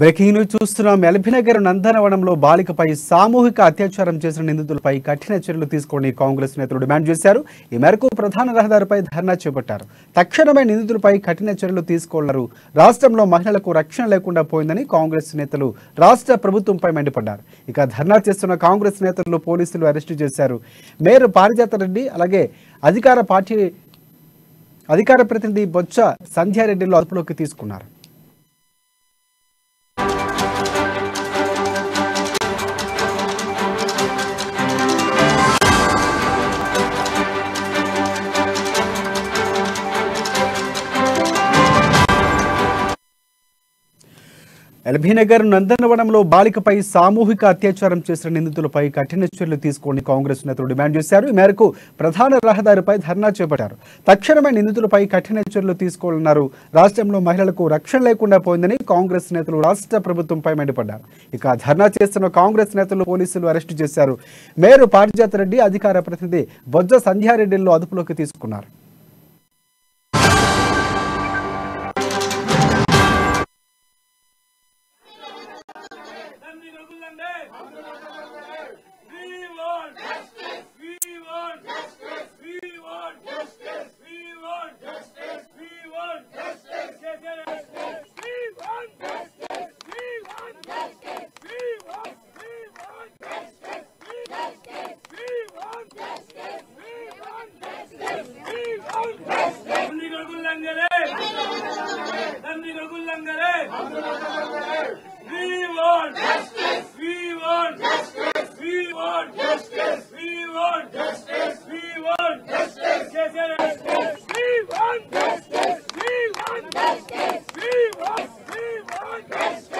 Breaking news చూస్తున్నాం. ఎల్బీనగర్ నందనవనంలో బాలికపై సామూహిక అత్యాచారం చేసిన నిందితులపై కఠిన చర్యలు తీసుకోని కాంగ్రెస్ నేతలు డిమాండ్ చేశారు. ఈ మేరకు ప్రధాన రహదారిపై ధర్నా చేపట్టారు. తక్షణమే నిందితులపై కఠిన చర్యలు తీసుకోవాలన్నారు. రాష్ట్రంలో మహిళలకు రక్షణ లేకుండా పోయిందని కాంగ్రెస్ నేతలు రాష్ట్ర ప్రభుత్వంపై మండిపడ్డారు. ఇక ధర్నా చేస్తున్న కాంగ్రెస్ నేతలు పోలీసులు అరెస్టు చేశారు. మేయర్ పారిజాత రెడ్డి అలాగే అధికార ప్రతినిధి బొత్స సంధ్యారెడ్డిలో అదుపులోకి తీసుకున్నారు. ఎల్బీనగర్ నందనవనంలో బాలికపై సామూహిక అత్యాచారం చేసిన నిందితులపై కఠిన చర్యలు తీసుకొని కాంగ్రెస్ నేతలు డిమాండ్ చేశారు. ఈ మేరకు ప్రధాన రహదారిపై ధర్నా చేపట్టారు. తక్షణమే నిందితులపై కఠిన చర్యలు తీసుకోవాలన్నారు. రాష్ట్రంలో మహిళలకు రక్షణ లేకుండా పోయిందని కాంగ్రెస్ నేతలు రాష్ట్ర ప్రభుత్వంపై మండిపడ్డారు. ఇక ధర్నా చేస్తున్న కాంగ్రెస్ నేతలు పోలీసులు అరెస్టు చేశారు. మేయర్ పారిజాత రెడ్డి అధికార ప్రతినిధి బొజ్జ సంధ్యారెడ్డిలో అదుపులోకి తీసుకున్నారు. Justice!